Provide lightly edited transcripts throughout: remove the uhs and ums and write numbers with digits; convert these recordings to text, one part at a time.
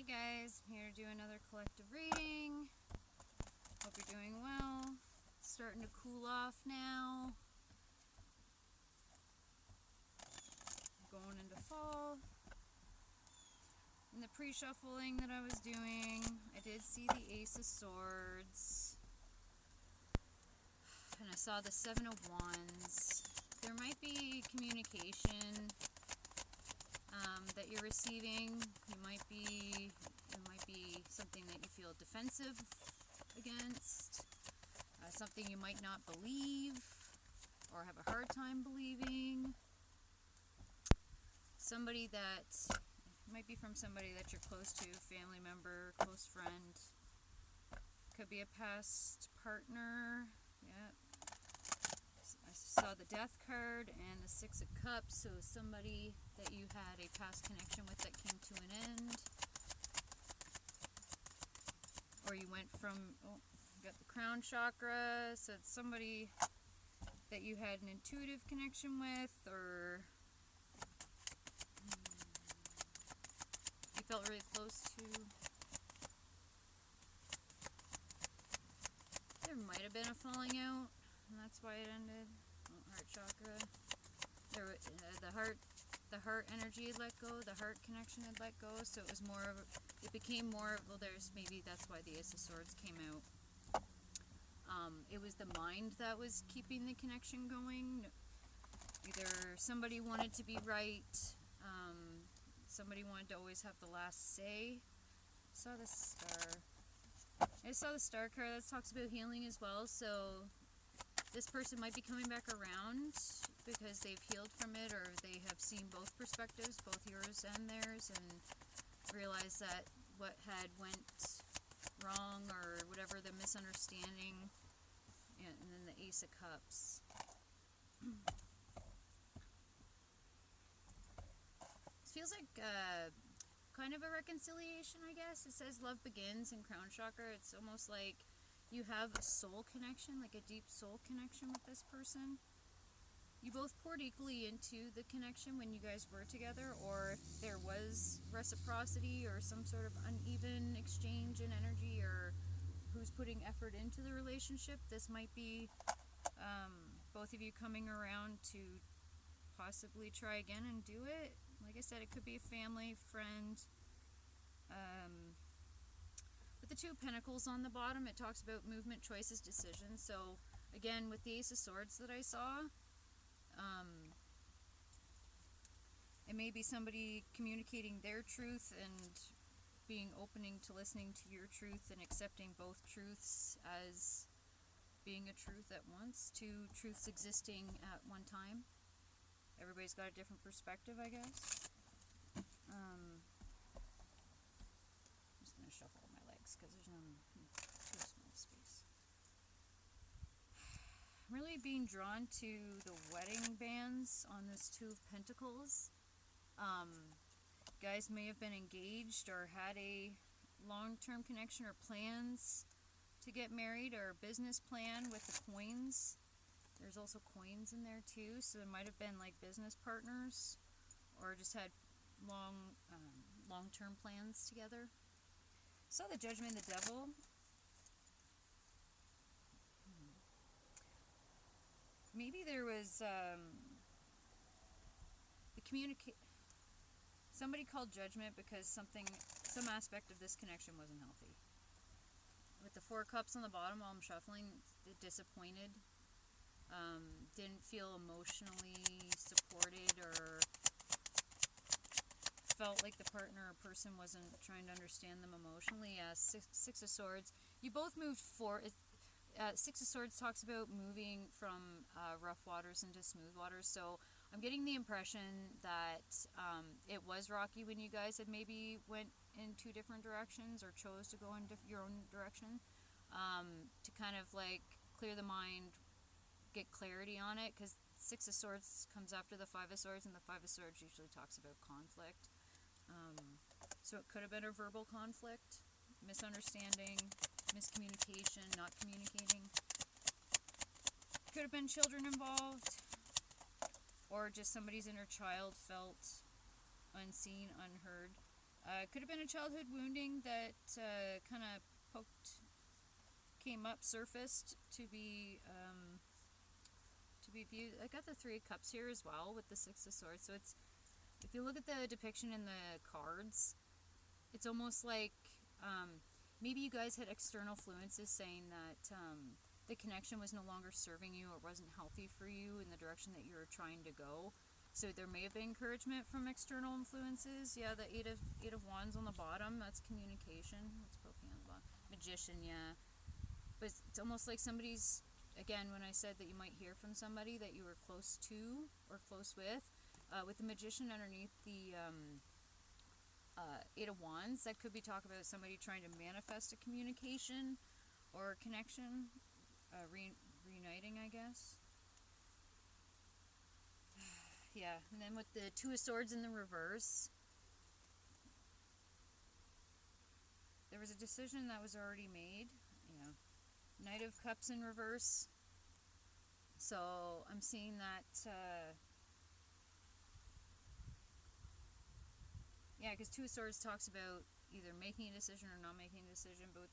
Hey guys, I'm here to do another collective reading. Hope you're doing well. It's starting to cool off now. Going into fall. In the pre-shuffling that I was doing, I did see the Ace of Swords. And I saw the Seven of Wands. There might be communication that you're receiving. It might be something that you feel defensive against, something you might not believe or have a hard time believing. Somebody that might be from somebody that you're close to, family member, close friend. Could be a past partner. Yeah. I saw the Death card and the Six of Cups, so somebody that you had a past connection with that came to an end. Or you went from, you got the crown chakra, so it's somebody that you had an intuitive connection with, or you felt really close to. There might have been a falling out, and that's why it ended. Heart chakra. The heart energy had let go, the heart connection had let go, so it was more of, it became more of, well, that's why the Ace of Swords came out. It was the mind that was keeping the connection going. Either somebody wanted to be right, somebody wanted to always have the last say. I saw the star card that talks about healing as well, so this person might be coming back around because they've healed from it, or they have seen both perspectives, both yours and theirs, and realized that what had went wrong or whatever, the misunderstanding, and then the Ace of Cups. It feels like kind of a reconciliation, I guess. It says love begins in crown chakra. It's almost like you have a soul connection, like a deep soul connection with this person. You both poured equally into the connection when you guys were together, or if there was reciprocity or some sort of uneven exchange in energy, or who's putting effort into the relationship. This might be both of you coming around to possibly try again and do it. Like I said, it could be a family, friend. With the Two of Pentacles on the bottom, it talks about movement, choices, decisions. So again, with the Ace of Swords that I saw, it may be somebody communicating their truth and being opening to listening to your truth and accepting both truths as being a truth at once, two truths existing at one time. Everybody's got a different perspective, I guess. I'm just going to shuffle my legs because there's no too small space. I'm really being drawn to the wedding bands on this Two of Pentacles. Guys may have been engaged or had a long-term connection or plans to get married, or a business plan with the coins. There's also coins in there too, so there might have been like business partners, or just had long-term plans together. So the Judgment and the Devil. Maybe there was somebody called judgment because some aspect of this connection wasn't healthy. With the Four of Cups on the bottom while I'm shuffling, disappointed, didn't feel emotionally supported, or felt like the partner or person wasn't trying to understand them emotionally. Six of Swords. You both moved forward. Six of Swords talks about moving from rough waters into smooth waters. So I'm getting the impression that it was rocky when you guys had maybe went in two different directions, or chose to go in your own direction, to kind of like clear the mind, get clarity on it, because Six of Swords comes after the Five of Swords, and the Five of Swords usually talks about conflict. So it could have been a verbal conflict, misunderstanding, miscommunication, not communicating. Could have been children involved, or just somebody's inner child felt unseen, unheard. Could have been a childhood wounding that kind of came up, surfaced to be viewed. I got the Three of Cups here as well with the Six of Swords. So it's, if you look at the depiction in the cards, it's almost like maybe you guys had external influences saying that the connection was no longer serving you or wasn't healthy for you in the direction that you were trying to go. So there may have been encouragement from external influences. Yeah, the Eight of Wands on the bottom, that's communication. That's poking on the bottom. Magician, yeah. But it's almost like somebody's, again, when I said that you might hear from somebody that you were close to or close with the Magician underneath the Eight of Wands, that could be talk about somebody trying to manifest a communication or a connection, reuniting, I guess. Yeah, and then with the Two of Swords in the reverse, there was a decision that was already made. Yeah. Knight of Cups in reverse. So I'm seeing that, yeah, because Two of Swords talks about either making a decision or not making a decision, but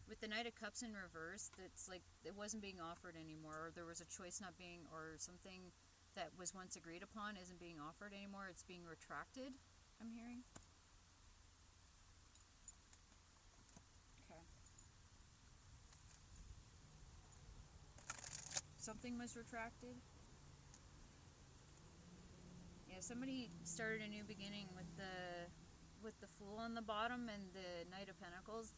with the Knight of Cups in reverse, that's like it wasn't being offered anymore, or there was a choice not being, or something that was once agreed upon isn't being offered anymore, it's being retracted, I'm hearing. Okay. Something was retracted. Yeah, somebody started a new beginning with the Fool on the bottom and the Knight of Pentacles.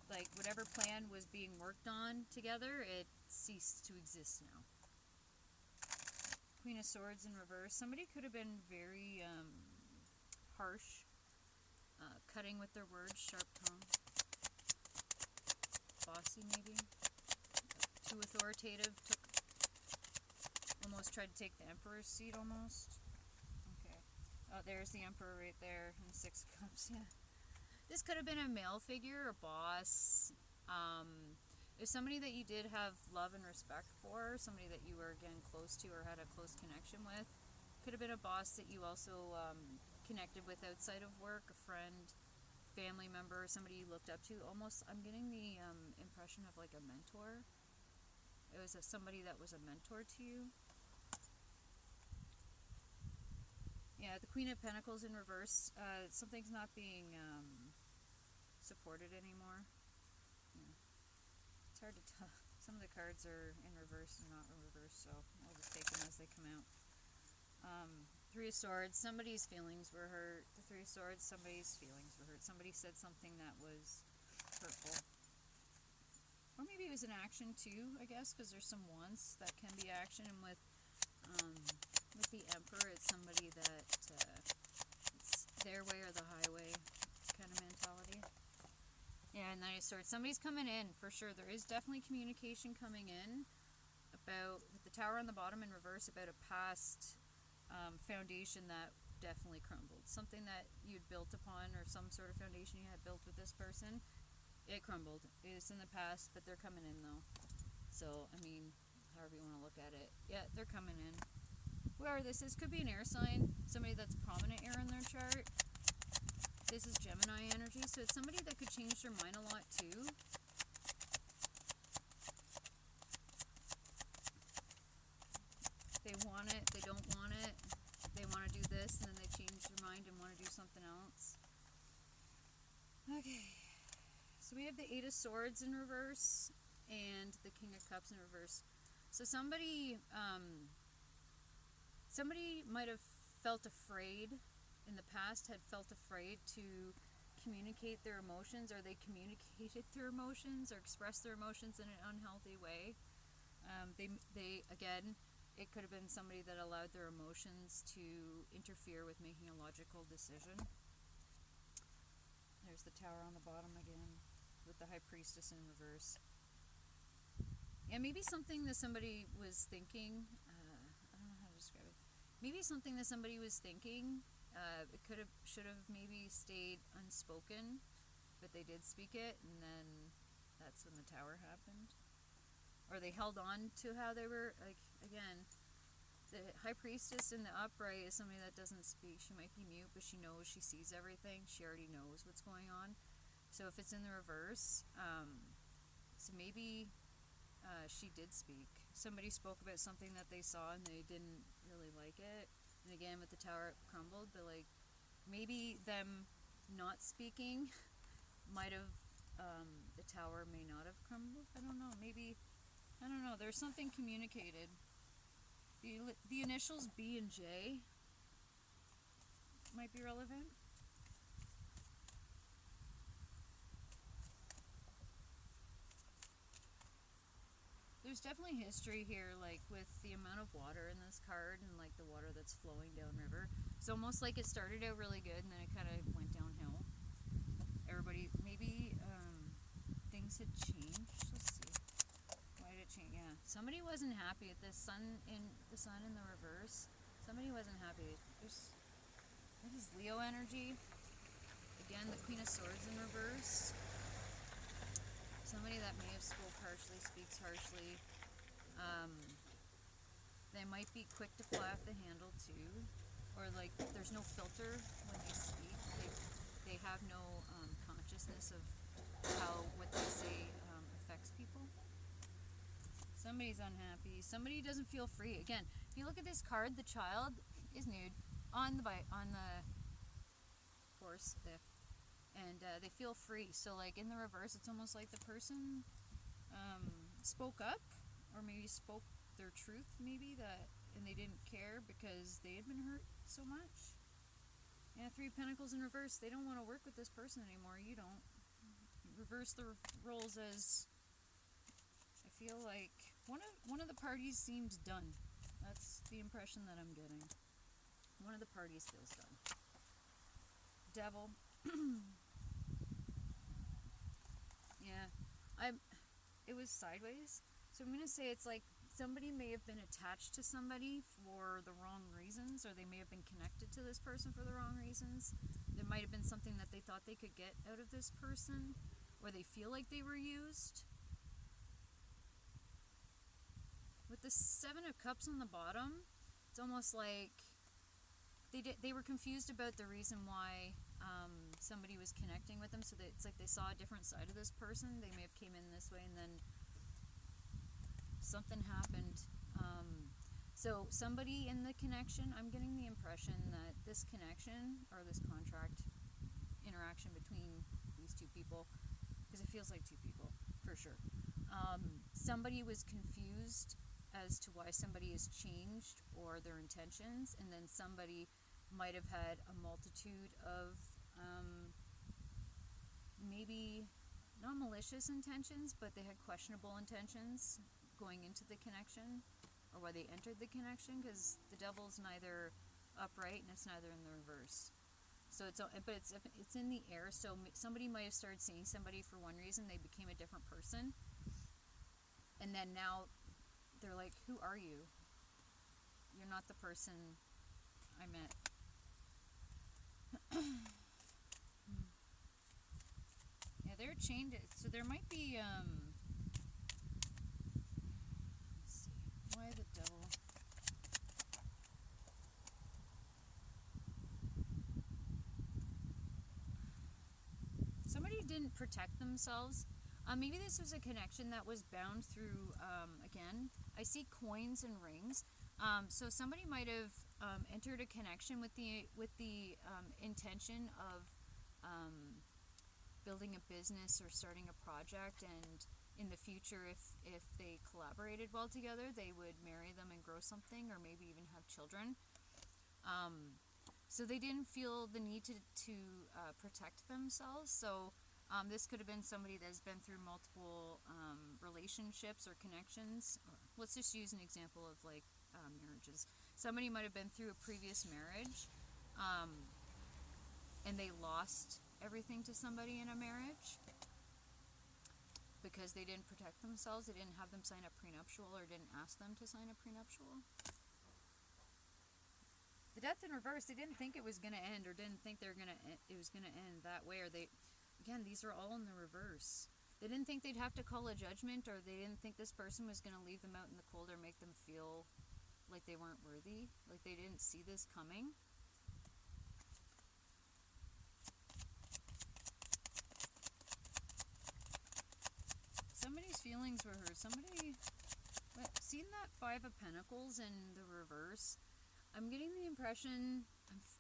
Like, whatever plan was being worked on together, it ceased to exist now. Queen of Swords in reverse. Somebody could have been very harsh, cutting with their words, sharp tongue. Bossy, maybe. Too authoritative, almost tried to take the Emperor's seat, almost. Okay. Oh, there's the Emperor right there, and the Six of Cups, yeah. This could have been a male figure, a boss. If somebody that you did have love and respect for, somebody that you were, again, close to or had a close connection with, could have been a boss that you also connected with outside of work, a friend, family member, somebody you looked up to. Almost, I'm getting the impression of like a mentor. It was somebody that was a mentor to you. Yeah, the Queen of Pentacles in reverse. Something's not being supported anymore. Yeah. It's hard to tell. Some of the cards are in reverse and not in reverse, so I'll just take them as they come out. Three of Swords. Somebody's feelings were hurt. The Three of Swords. Somebody's feelings were hurt. Somebody said something that was hurtful. Or maybe it was an action too, I guess, because there's some wands that can be action, and with the Emperor, it's somebody that it's their way or the highway kind of mentality. Yeah, and Knight of Swords. Somebody's coming in, for sure. There is definitely communication coming in about, with the Tower on the bottom in reverse, about a past foundation that definitely crumbled. Something that you'd built upon, or some sort of foundation you had built with this person, it crumbled. It's in the past, but they're coming in, though. So, I mean, however you want to look at it. Yeah, they're coming in. Whoever this is, could be an air sign. Somebody that's prominent air in their chart. This is Gemini energy, so it's somebody that could change their mind a lot, too. They want it, they don't want it. They want to do this, and then they change their mind and want to do something else. Okay. So we have the Eight of Swords in reverse and the King of Cups in reverse. So somebody might have felt afraid in the past, had felt afraid to communicate their emotions, or they communicated their emotions or expressed their emotions in an unhealthy way. They again, it could have been somebody that allowed their emotions to interfere with making a logical decision. There's the Tower on the bottom again, with the High Priestess in reverse. Yeah, maybe something that somebody was thinking, I don't know how to describe it. Maybe something that somebody was thinking, it should have maybe stayed unspoken, but they did speak it, and then that's when the Tower happened. Or they held on to how they were, like, again, The high priestess in the upright is somebody that doesn't speak. She might be mute, but she knows, she sees everything. She already knows what's going on. So if it's in the reverse, so maybe she did speak. Somebody spoke about something that they saw and they didn't really like it. And again, with the tower, it crumbled. But like, maybe them not speaking might have, the tower may not have crumbled. I don't know. Maybe, I don't know. There's something communicated. The initials B and J might be relevant. There's definitely history here, like with the amount of water in this card and like the water that's flowing downriver. It's almost like it started out really good and then it kind of went downhill. Everybody, maybe things had changed. Let's see. Why did it change? Yeah, somebody wasn't happy at this sun in the reverse. Somebody wasn't happy. What is Leo energy? Again, the Queen of Swords in reverse. Somebody that may have spoke harshly, speaks harshly. They might be quick to fly off the handle too, or like there's no filter when they speak. They have no consciousness of how what they say affects people. Somebody's unhappy. Somebody doesn't feel free. Again, if you look at this card, the child is nude on the horse there, and they feel free. So like in the reverse, it's almost like the person spoke up, or maybe spoke their truth, maybe that, and they didn't care because they had been hurt so much. Yeah, Three of Pentacles in reverse. They don't want to work with this person anymore. You don't. Reverse the roles as, I feel like one of the parties seems done. That's the impression that I'm getting. One of the parties feels done. Devil. Yeah, it was sideways. So I'm gonna say it's like somebody may have been attached to somebody for the wrong reasons, or they may have been connected to this person for the wrong reasons. There might have been something that they thought they could get out of this person, or they feel like they were used. With the Seven of Cups on the bottom, it's almost like they were confused about the reason why somebody was connecting with them. So that it's like they saw a different side of this person. They may have came in this way and then something happened. So somebody in the connection, I'm getting the impression that this connection or this contract interaction between these two people, because it feels like two people for sure, somebody was confused as to why somebody has changed or their intentions, and then somebody might have had a multitude of maybe not malicious intentions, but they had questionable intentions going into the connection, or why they entered the connection, because the devil's neither upright and it's neither in the reverse. So it's in the air. So somebody might have started seeing somebody for one reason, they became a different person, and then now they're like, who are you? You're not the person I met. Yeah, they're chained. So there might be let's see, why the devil? Somebody didn't protect themselves. Maybe this was a connection that was bound through, again, I see coins and rings. So somebody might have entered a connection with the intention of building a business or starting a project, and in the future, if they collaborated well together, they would marry them and grow something, or maybe even have children. So they didn't feel the need to protect themselves. So this could have been somebody that's been through multiple relationships or connections. Let's just use an example of like marriages. Somebody might have been through a previous marriage, and they lost everything to somebody in a marriage because they didn't protect themselves. They didn't have them sign a prenuptial, or didn't ask them to sign a prenuptial. The Death in reverse, they didn't think it was going to end, or didn't think it was going to end that way, or again, these are all in the reverse. They didn't think they'd have to call a judgment, or they didn't think this person was going to leave them out in the cold or make them feel like they weren't worthy, like they didn't see this coming. Somebody's feelings were hurt. Seeing that Five of Pentacles in the reverse, I'm getting the impression,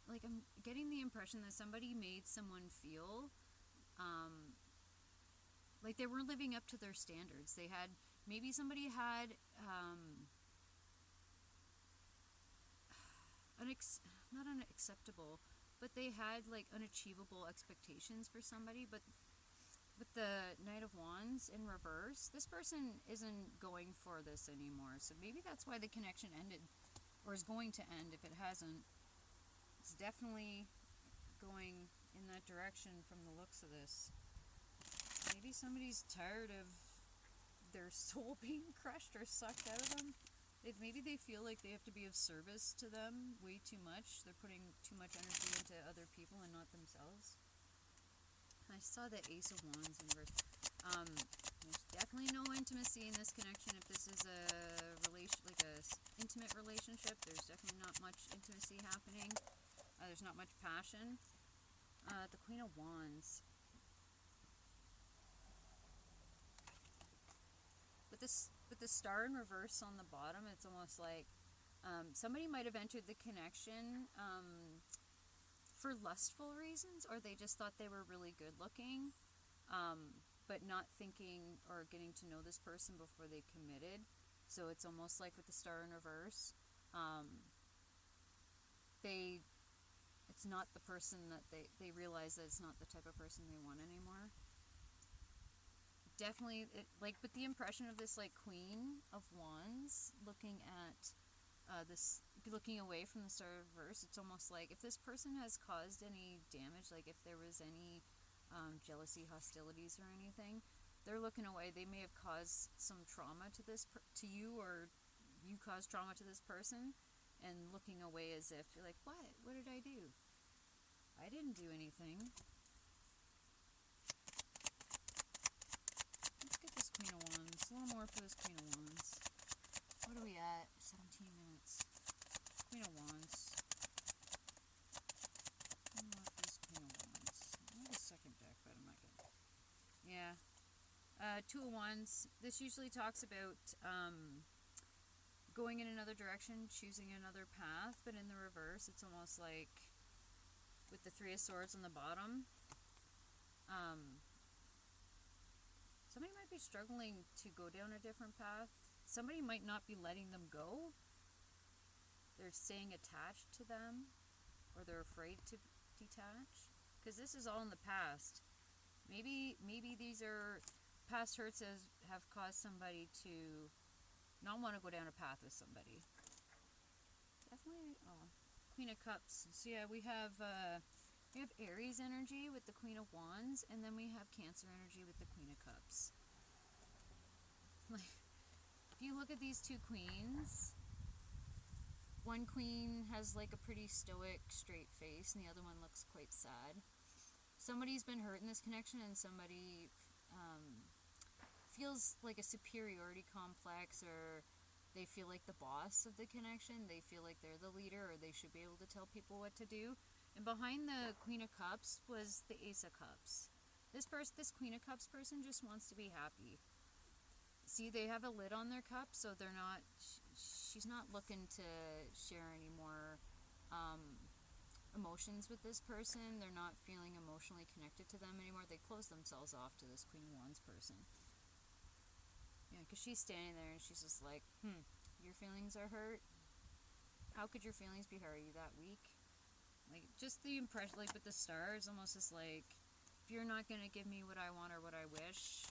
I'm getting the impression that somebody made someone feel like they weren't living up to their standards. They had, maybe somebody had not unacceptable, but they had like unachievable expectations for somebody. But with the Knight of Wands in reverse, this person isn't going for this anymore. So maybe that's why the connection ended, or is going to end if it hasn't. It's definitely going in that direction from the looks of this. Maybe somebody's tired of their soul being crushed or sucked out of them. Maybe they feel like they have to be of service to them way too much. They're putting too much energy into other people and not themselves. I saw the Ace of Wands in reverse. There's definitely no intimacy in this connection. If this is a intimate relationship, there's definitely not much intimacy happening. There's not much passion. The Queen of Wands. With the star in reverse on the bottom, it's almost like somebody might have entered the connection for lustful reasons, or they just thought they were really good looking, but not thinking or getting to know this person before they committed. So it's almost like with the star in reverse, it's not the person that they realize that it's not the type of person they want anymore. Definitely, with the impression of this like Queen of Wands looking at looking away from the star of reverse, it's almost like if this person has caused any damage, like if there was any jealousy, hostilities, or anything, they're looking away. They may have caused some trauma to you, or you caused trauma to this person, and looking away as if you're like, what did I do? I didn't do anything. Let's get this Queen of Wands. A little more for this Queen of Wands. What are we at? 17 minutes. Queen of Wands. One more for this Queen of Wands. I need a second deck, but I'm not gonna. Yeah. Two of Wands. This usually talks about going in another direction, choosing another path, but in the reverse, it's almost like with the Three of Swords on the bottom. Somebody might be struggling to go down a different path. Somebody might not be letting them go. They're staying attached to them, or they're afraid to detach. Because this is all in the past. Maybe these are past hurts have caused somebody to not want to go down a path with somebody. Definitely. Queen of Cups. So yeah, we have Aries energy with the Queen of Wands, and then we have Cancer energy with the Queen of Cups. Like, if you look at these two queens, one queen has like a pretty stoic, straight face, and the other one looks quite sad. Somebody's been hurt in this connection, and somebody feels like a superiority complex, or they feel like the boss of the connection. They feel like they're the leader, or they should be able to tell people what to do. And behind the Queen of Cups was the Ace of Cups. This Queen of Cups person just wants to be happy. See, they have a lid on their cup, so they're not. She's not looking to share any more emotions with this person. They're not feeling emotionally connected to them anymore. They close themselves off to this Queen of Wands person. Yeah, because she's standing there and she's just like, your feelings are hurt? How could your feelings be hurt? Are you that weak? Like, just the impression, like with the stars, almost just like, if you're not going to give me what I want or what I wish,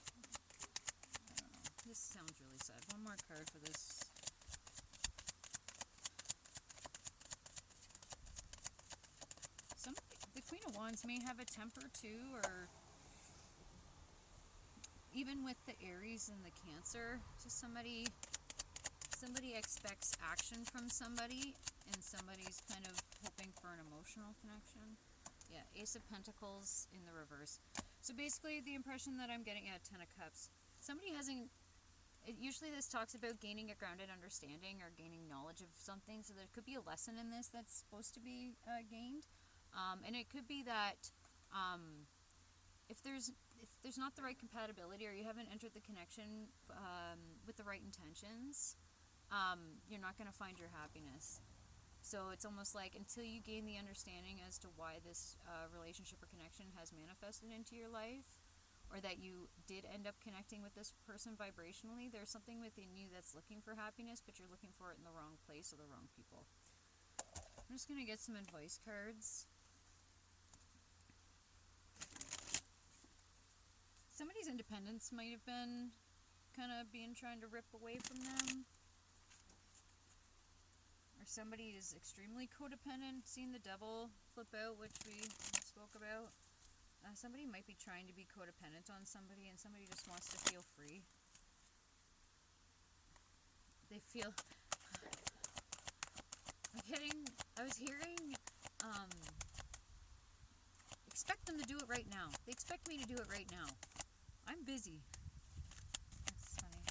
I don't know. This sounds really sad. One more card for this. The Queen of Wands may have a temper too, or even with the Aries and the Cancer, just somebody expects action from somebody, and somebody's kind of hoping for an emotional connection. Yeah, Ace of Pentacles in the reverse. So basically, the impression that I'm getting at Ten of Cups, somebody hasn't Usually this talks about gaining a grounded understanding or gaining knowledge of something. So there could be a lesson in this that's supposed to be gained, and it could be that if there's not the right compatibility or you haven't entered the connection with the right intentions, you're not going to find your happiness. So it's almost like until you gain the understanding as to why this relationship or connection has manifested into your life, or that you did end up connecting with this person vibrationally, there's something within you that's looking for happiness, but you're looking for it in the wrong place or the wrong people. I'm just going to get some advice cards. Somebody's independence might have been kind of trying to rip away from them. Or somebody is extremely codependent, seeing the devil flip out, which we spoke about. Somebody might be trying to be codependent on somebody, and somebody just wants to feel free. They feel... I was hearing, expect them to do it right now. They expect me to do it right now. I'm busy. That's funny.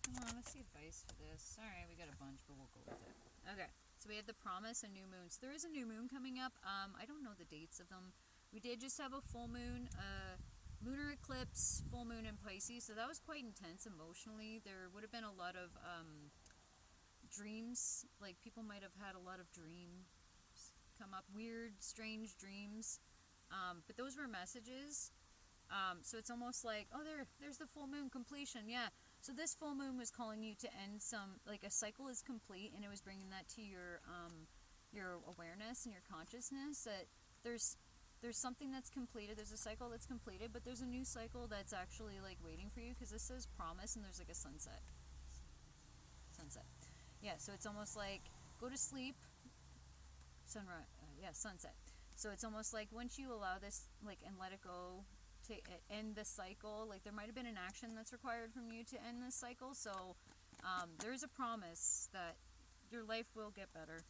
Come on, let's see advice for this. Alright, we got a bunch, but we'll go with it. Okay, so we have the promise and new moon. So there is a new moon coming up. I don't know the dates of them. We did just have a full moon, lunar eclipse, full moon in Pisces. So that was quite intense emotionally. There would have been a lot of dreams. Like, people might have had a lot of dreams come up. Weird, strange dreams. But those were messages. So it's almost like, oh, there's the full moon completion. Yeah. So this full moon was calling you to end like a cycle is complete, and it was bringing that to your awareness and your consciousness that there's something that's completed. There's a cycle that's completed, but there's a new cycle that's actually like waiting for you, because this says promise, and there's like a sunset. Yeah. So it's almost like go to sleep. Sunrise. Sunset. So it's almost like once you allow this, like, and let it go, to end the cycle, like there might have been an action that's required from you to end this cycle. So there is a promise that your life will get better.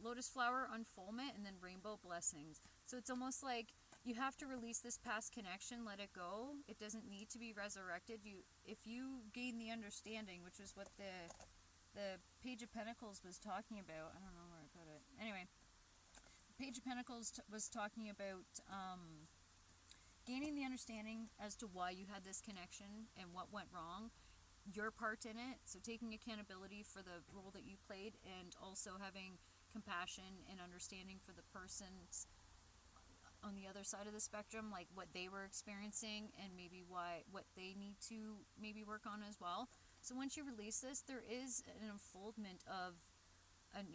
Lotus flower unfoldment, and then rainbow blessings. So it's almost like you have to release this past connection, let it go. It doesn't need to be resurrected. If you gain the understanding, which is what the Page of Pentacles was talking about. I don't know where I put it. Anyway, the Page of Pentacles was talking about gaining the understanding as to why you had this connection and what went wrong, your part in it. So taking accountability for the role that you played, and also having compassion and understanding for the persons on the other side of the spectrum, like what they were experiencing and maybe what they need to maybe work on as well. So once you release this, there is an unfoldment of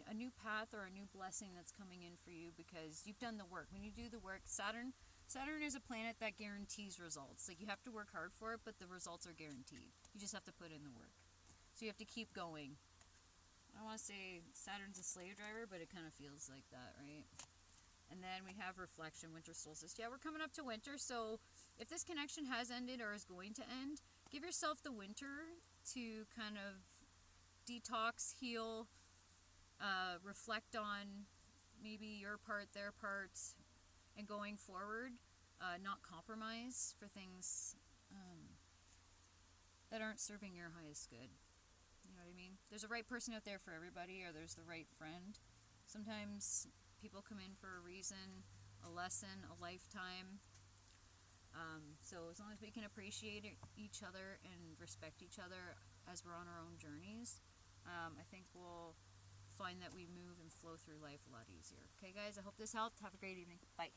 a new path or a new blessing that's coming in for you, because you've done the work. When you do the work, Saturn is a planet that guarantees results. Like, you have to work hard for it, but the results are guaranteed. You just have to put in the work. So you have to keep going. I don't want to say Saturn's a slave driver, but it kind of feels like that, right? And then we have reflection, winter solstice. Yeah, we're coming up to winter, so if this connection has ended or is going to end, give yourself the winter to kind of detox, heal, reflect on maybe your part, their part, and going forward, not compromise for things that aren't serving your highest good. You know what I mean? There's a right person out there for everybody, or there's the right friend. Sometimes people come in for a reason, a lesson, a lifetime. So as long as we can appreciate each other and respect each other as we're on our own journeys, I think we'll find that we move and flow through life a lot easier. Okay, guys, I hope this helped. Have a great evening. Bye.